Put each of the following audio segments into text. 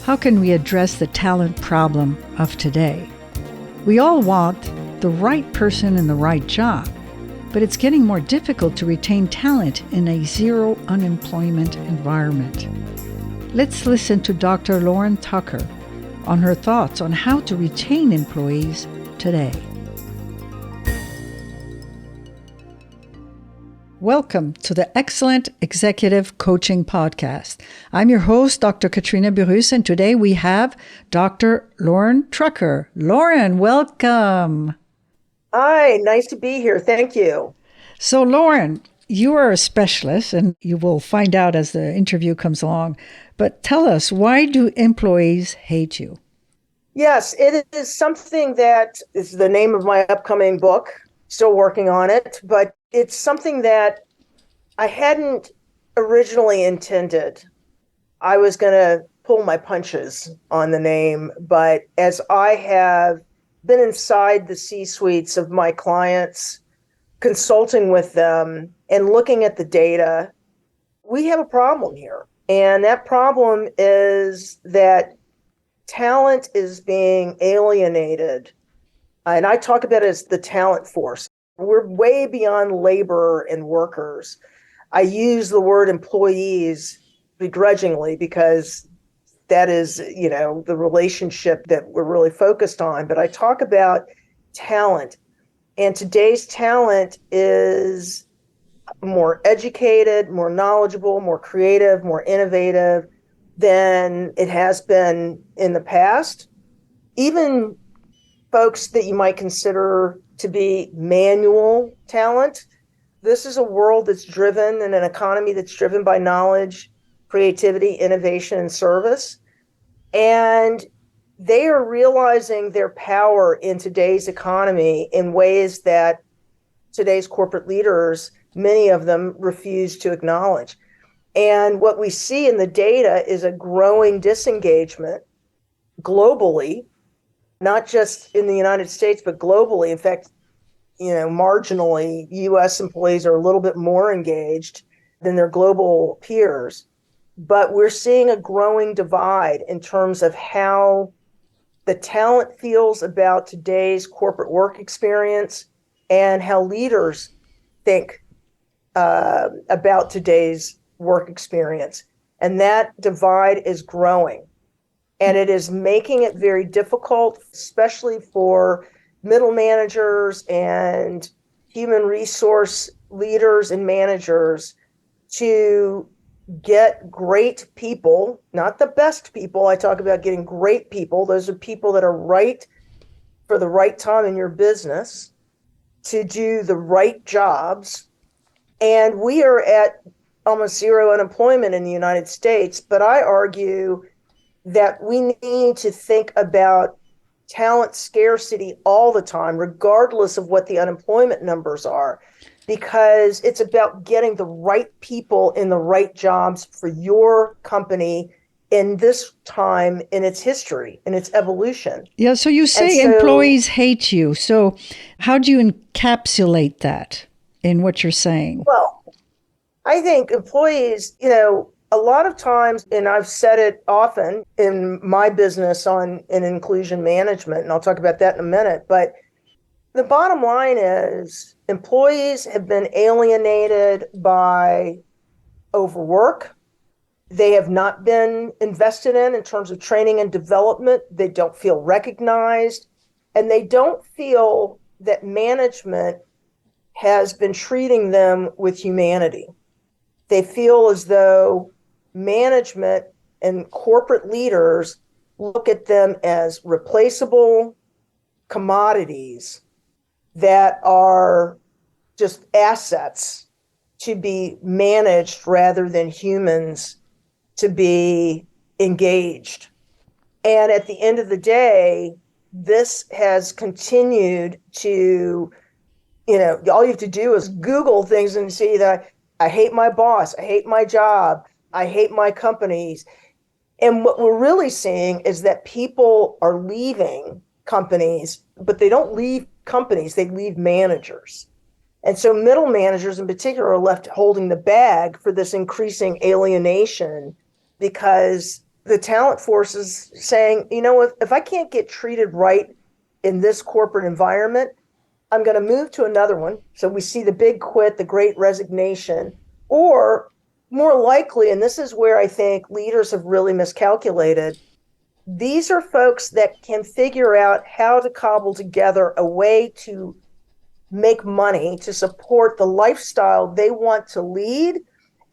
How can we address the talent problem of today? We all want the right person in the right job, but it's getting more difficult to retain talent in a zero unemployment environment. Let's listen to Dr. Lauren Tucker on her thoughts on how to retain employees today. Welcome to the Excellent Executive Coaching Podcast. I'm your host, Dr. Katrina Burrus, and today we have Dr. Lauren Tucker. Lauren, welcome. Hi, nice to be here. Thank you. So, Lauren, you are a specialist, and you will find out as the interview comes along. But tell us, why do employees hate you? Yes, it is something that is the name of my upcoming book. Still working on it, but it's something that I hadn't originally intended. I was going to pull my punches on the name, but as I have been inside the C-suites of my clients, consulting with them and looking at the data, we have a problem here. And that problem is that talent is being alienated. And I talk about it as the talent force. We're way beyond labor and workers. I use the word employees begrudgingly because that is, the relationship that we're really focused on. But I talk about talent. And today's talent is more educated, more knowledgeable, more creative, more innovative than it has been in the past. Even folks that you might consider to be manual talent. This is a world that's driven and an economy that's driven by knowledge, creativity, innovation, and service. And they are realizing their power in today's economy in ways that today's corporate leaders, many of them, refuse to acknowledge. And what we see in the data is a growing disengagement globally, not just in the United States, but globally. In fact, marginally, U.S. employees are a little bit more engaged than their global peers. But we're seeing a growing divide in terms of how the talent feels about today's corporate work experience and how leaders think about today's work experience. And that divide is growing. And it is making it very difficult, especially for middle managers and human resource leaders and managers, to get great people, not the best people. I talk about getting great people. Those are people that are right for the right time in your business to do the right jobs. And we are at almost zero unemployment in the United States, but I argue that we need to think about talent scarcity all the time, regardless of what the unemployment numbers are, because it's about getting the right people in the right jobs for your company in this time in its history, in its evolution. Yeah, so you say employees hate you. So how do you encapsulate that in what you're saying? Well, I think employees, a lot of times, and I've said it often in my business in inclusion management, and I'll talk about that in a minute, but the bottom line is employees have been alienated by overwork. They have not been invested in terms of training and development. They don't feel recognized, and they don't feel that management has been treating them with humanity. They feel as though management and corporate leaders look at them as replaceable commodities that are just assets to be managed rather than humans to be engaged. And at the end of the day, this has continued to, all you have to do is Google things and see that I hate my boss, I hate my job, I hate my companies. And what we're really seeing is that people are leaving companies, but they don't leave companies, they leave managers. And so middle managers in particular are left holding the bag for this increasing alienation because the talent force is saying, you know, if I can't get treated right in this corporate environment, I'm going to move to another one. So we see the big quit, the great resignation, or more likely, and this is where I think leaders have really miscalculated, these are folks that can figure out how to cobble together a way to make money to support the lifestyle they want to lead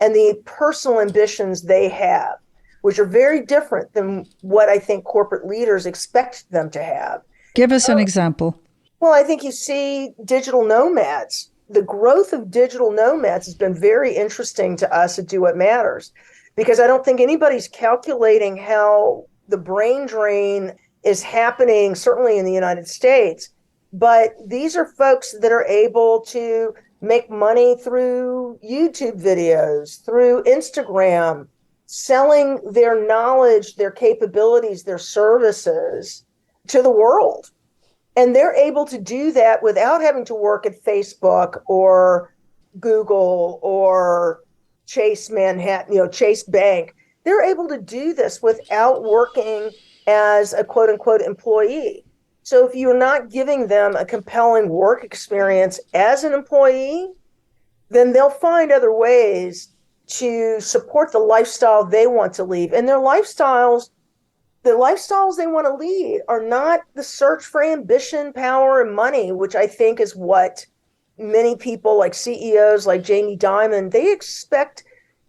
and the personal ambitions they have, which are very different than what I think corporate leaders expect them to have. Give us an example. Well, I think you see digital nomads. The growth of digital nomads has been very interesting to us at Do What Matters, because I don't think anybody's calculating how the brain drain is happening, certainly in the United States. But these are folks that are able to make money through YouTube videos, through Instagram, selling their knowledge, their capabilities, their services to the world. And they're able to do that without having to work at Facebook or Google or Chase Manhattan, Chase Bank. They're able to do this without working as a quote unquote employee. So if you're not giving them a compelling work experience as an employee, then they'll find other ways to support the lifestyle they want to lead. And the lifestyles they want to lead are not the search for ambition, power, and money, which I think is what many people like CEOs like Jamie Dimon, they expect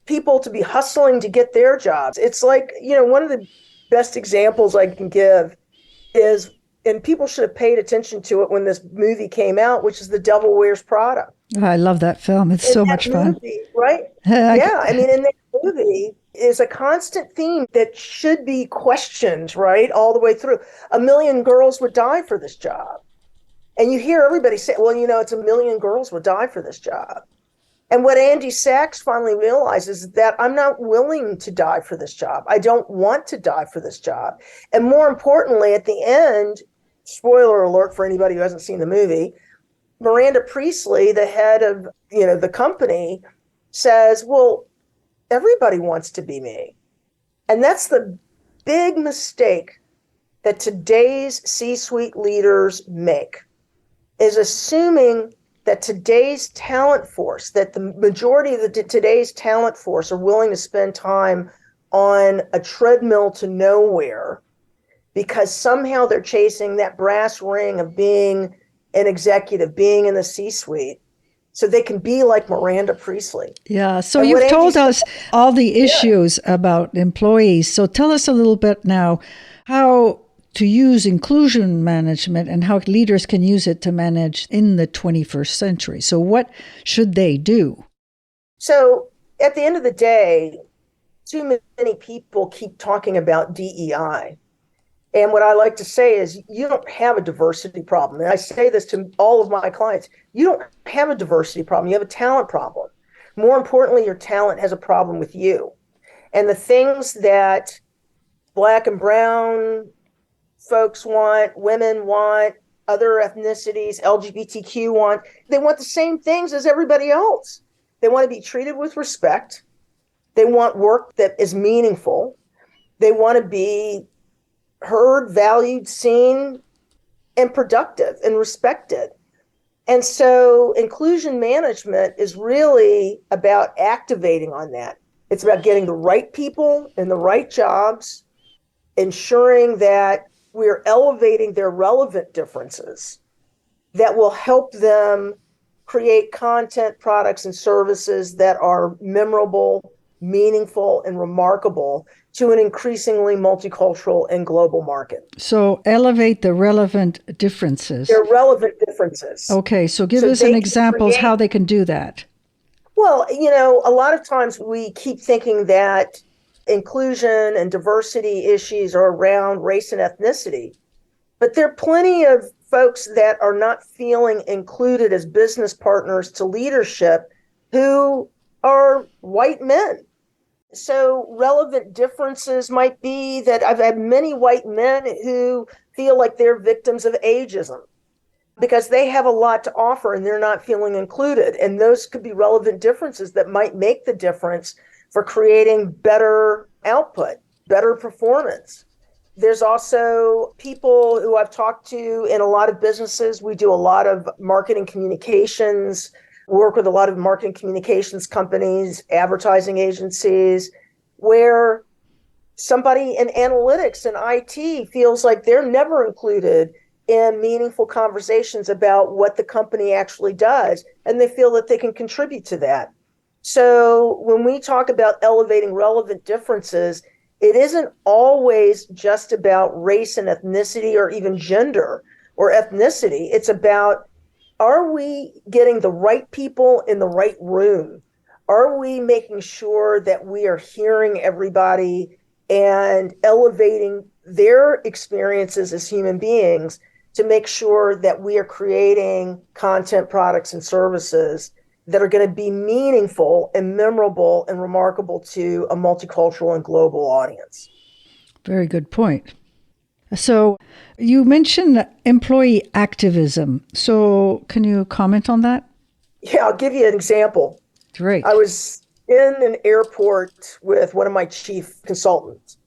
people to be hustling to get their jobs. It's like, one of the best examples I can give is, and people should have paid attention to it when this movie came out, which is The Devil Wears Prada. I love that film. It's so much fun. Movie, right? Yeah. I mean, in that movie is a constant theme that should be questioned, right? All the way through. 1 million girls would die for this job. And you hear everybody say, well, it's 1 million girls would die for this job. And what Andy Sachs finally realizes is that I'm not willing to die for this job. I don't want to die for this job. And more importantly, at the end, spoiler alert for anybody who hasn't seen the movie, Miranda Priestley, the head of the company, says, well, everybody wants to be me. And that's the big mistake that today's C-suite leaders make, is assuming that today's talent force, that the majority of today's talent force are willing to spend time on a treadmill to nowhere because somehow they're chasing that brass ring of being an executive, being in the C-suite, so they can be like Miranda Priestley. Yeah. So you've told us all the issues about employees. So tell us a little bit now how to use inclusion management and how leaders can use it to manage in the 21st century. So what should they do? So at the end of the day, too many people keep talking about DEI. And what I like to say is you don't have a diversity problem. And I say this to all of my clients. You don't have a diversity problem. You have a talent problem. More importantly, your talent has a problem with you. And the things that Black and brown folks want, women want, other ethnicities, LGBTQ want, they want the same things as everybody else. They want to be treated with respect. They want work that is meaningful. They want to be heard, valued, seen, and productive and respected. And so inclusion management is really about activating on that. It's about getting the right people in the right jobs, ensuring that we're elevating their relevant differences that will help them create content, products, and services that are memorable, meaningful, and remarkable to an increasingly multicultural and global market. So elevate the relevant differences. They're relevant differences. Okay, so give us an examples how they can do that. Well, a lot of times we keep thinking that inclusion and diversity issues are around race and ethnicity, but there are plenty of folks that are not feeling included as business partners to leadership who are white men. So relevant differences might be that I've had many white men who feel like they're victims of ageism. because they have a lot to offer and they're not feeling included. And those could be relevant differences that might make the difference for creating better output, better performance. There's also people who I've talked to in a lot of businesses. We do a lot of marketing communications, work with a lot of marketing communications companies, advertising agencies, where somebody in analytics and IT feels like they're never included in meaningful conversations about what the company actually does, and they feel that they can contribute to that. So when we talk about elevating relevant differences, it isn't always just about race and ethnicity or even gender or ethnicity. It's about, are we getting the right people in the right room? Are we making sure that we are hearing everybody and elevating their experiences as human beings to make sure that we are creating content, products, and services that are going to be meaningful and memorable and remarkable to a multicultural and global audience? Very good point. So you mentioned employee activism. So can you comment on that? Yeah, I'll give you an example. Great. I was in an airport with one of my chief consultants,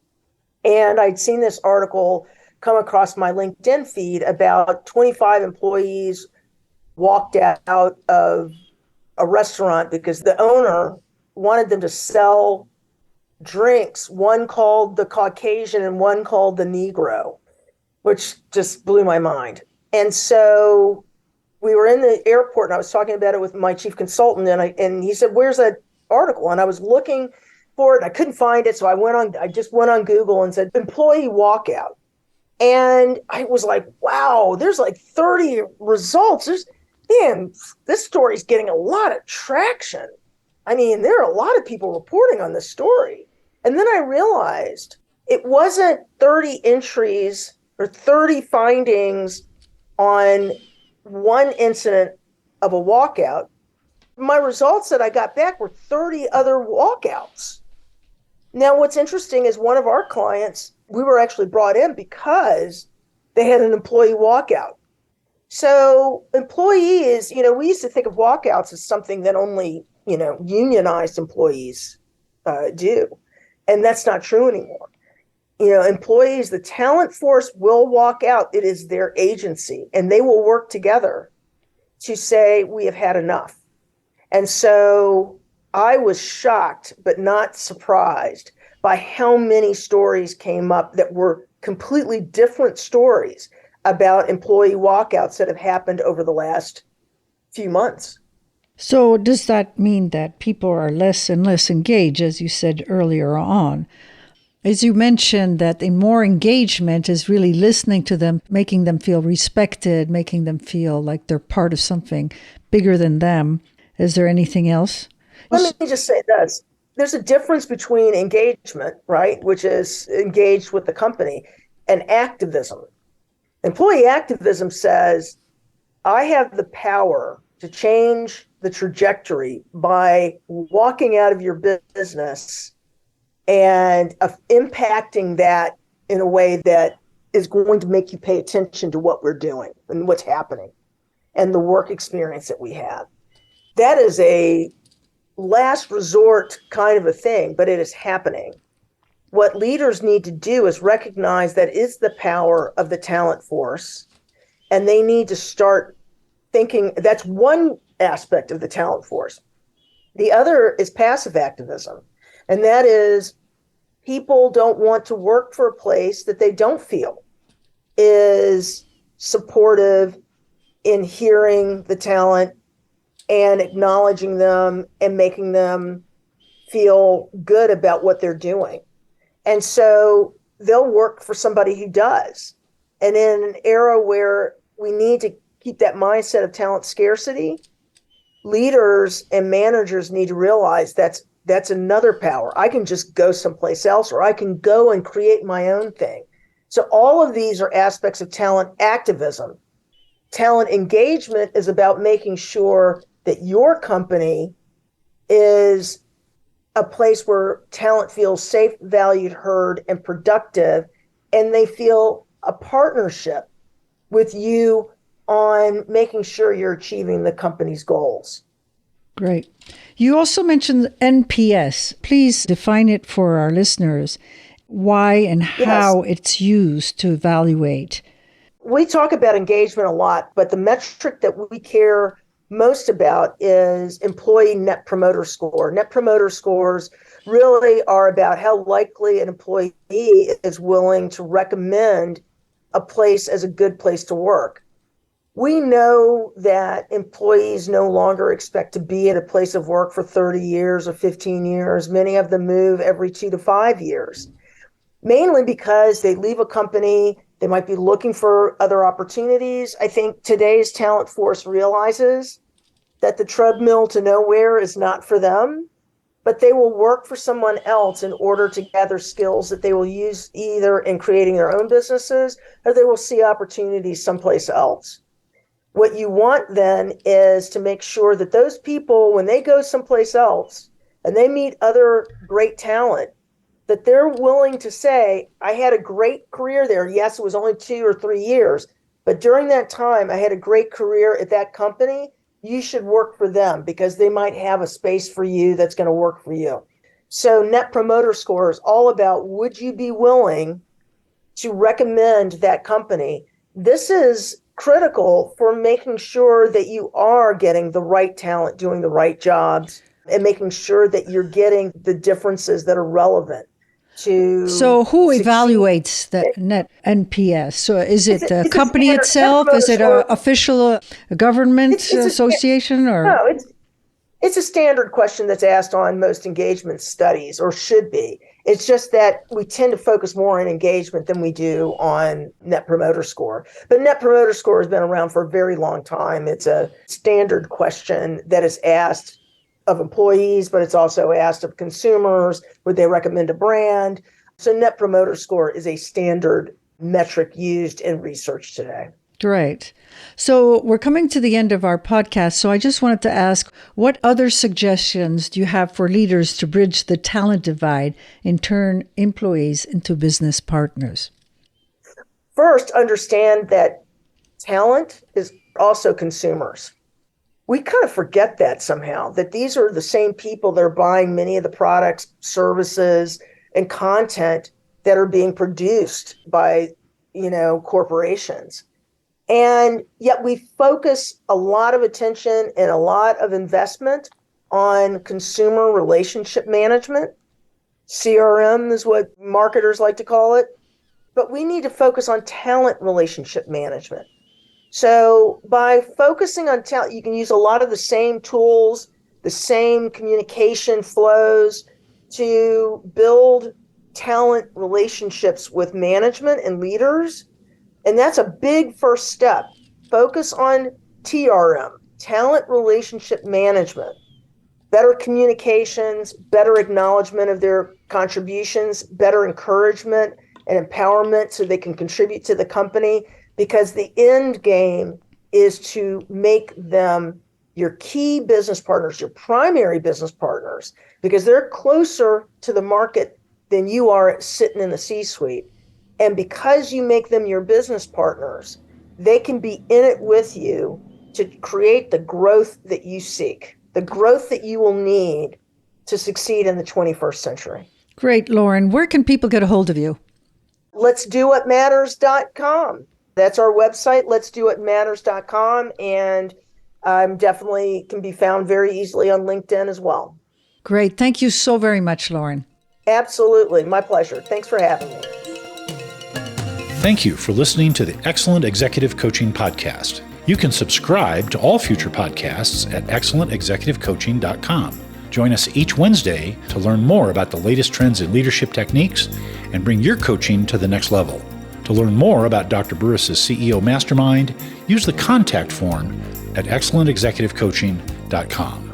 and I'd seen this article come across my LinkedIn feed about 25 employees walked out of a restaurant because the owner wanted them to sell drinks, one called the Caucasian and one called the Negro, which just blew my mind. And so we were in the airport and I was talking about it with my chief consultant, and he said, "Where's that article?" And I was looking for it. I couldn't find it. So I just went on Google and said employee walkout. And I was like, wow, there's like 30 results. This story's getting a lot of traction. I mean, there are a lot of people reporting on this story. And then I realized it wasn't 30 entries or 30 findings on one incident of a walkout. My results that I got back were 30 other walkouts. Now, what's interesting is one of our clients, we were actually brought in because they had an employee walkout. So employees, we used to think of walkouts as something that only, unionized employees do. And that's not true anymore. Employees, the talent force will walk out. It is their agency, and they will work together to say, we have had enough. And so I was shocked, but not surprised by how many stories came up that were completely different stories about employee walkouts that have happened over the last few months. So does that mean that people are less and less engaged, as you said earlier on? As you mentioned, that the more engagement is really listening to them, making them feel respected, making them feel like they're part of something bigger than them. Is there anything else? Let me just say this. There's a difference between engagement, right, which is engaged with the company, and activism. Employee activism says, I have the power to change the trajectory by walking out of your business and impacting that in a way that is going to make you pay attention to what we're doing and what's happening and the work experience that we have. That is a last resort kind of a thing, but it is happening. What leaders need to do is recognize that is the power of the talent force, and they need to start thinking. That's one aspect of the talent force. The other is passive activism, and that is people don't want to work for a place that they don't feel is supportive in hearing the talent and acknowledging them and making them feel good about what they're doing. And so they'll work for somebody who does. And in an era where we need to keep that mindset of talent scarcity, leaders and managers need to realize that's another power. I can just go someplace else, or I can go and create my own thing. So all of these are aspects of talent activism. Talent engagement is about making sure that your company is a place where talent feels safe, valued, heard, and productive, and they feel a partnership with you on making sure you're achieving the company's goals. Great. You also mentioned NPS. Please define it for our listeners, why and how it's used to evaluate. We talk about engagement a lot, but the metric that we care most about is employee net promoter score. Net promoter scores really are about how likely an employee is willing to recommend a place as a good place to work. We know that employees no longer expect to be at a place of work for 30 years or 15 years. Many of them move every 2 to 5 years, mainly because they leave a company. They might be looking for other opportunities. I think today's talent force realizes that the treadmill to nowhere is not for them, but they will work for someone else in order to gather skills that they will use either in creating their own businesses or they will see opportunities someplace else. What you want then is to make sure that those people, when they go someplace else and they meet other great talent, that they're willing to say, I had a great career there. Yes, it was only 2 or 3 years, but during that time, I had a great career at that company. You should work for them because they might have a space for you that's going to work for you. So Net Promoter Score is all about, would you be willing to recommend that company? This is critical for making sure that you are getting the right talent, doing the right jobs, and making sure that you're getting the differences that are relevant. So who evaluates the net NPS? So is it the company itself? Is it an official government association? No, it's a standard question that's asked on most engagement studies, or should be. It's just that we tend to focus more on engagement than we do on Net Promoter Score. But Net Promoter Score has been around for a very long time. It's a standard question that is asked of employees, but it's also asked of consumers. Would they recommend a brand? So Net Promoter Score is a standard metric used in research today. Great. So we're coming to the end of our podcast. So I just wanted to ask, what other suggestions do you have for leaders to bridge the talent divide and turn employees into business partners? First, understand that talent is also consumers. We kind of forget that somehow, that these are the same people that are buying many of the products, services, and content that are being produced by, corporations. And yet we focus a lot of attention and a lot of investment on consumer relationship management. CRM is what marketers like to call it. But we need to focus on talent relationship management. So by focusing on talent, you can use a lot of the same tools, the same communication flows to build talent relationships with management and leaders. And that's a big first step. Focus on TRM, talent relationship management, better communications, better acknowledgement of their contributions, better encouragement and empowerment so they can contribute to the company. Because the end game is to make them your key business partners, your primary business partners, because they're closer to the market than you are sitting in the C-suite. And because you make them your business partners, they can be in it with you to create the growth that you seek, the growth that you will need to succeed in the 21st century. Great, Lauren. Where can people get a hold of you? Let'sDoWhatMatters.com. That's our website, Let'sDoWhatMatters.com, and definitely can be found very easily on LinkedIn as well. Great. Thank you so very much, Lauren. Absolutely. My pleasure. Thanks for having me. Thank you for listening to the Excellent Executive Coaching Podcast. You can subscribe to all future podcasts at excellentexecutivecoaching.com. Join us each Wednesday to learn more about the latest trends in leadership techniques and bring your coaching to the next level. To learn more about Dr. Burris' CEO Mastermind, use the contact form at excellentexecutivecoaching.com.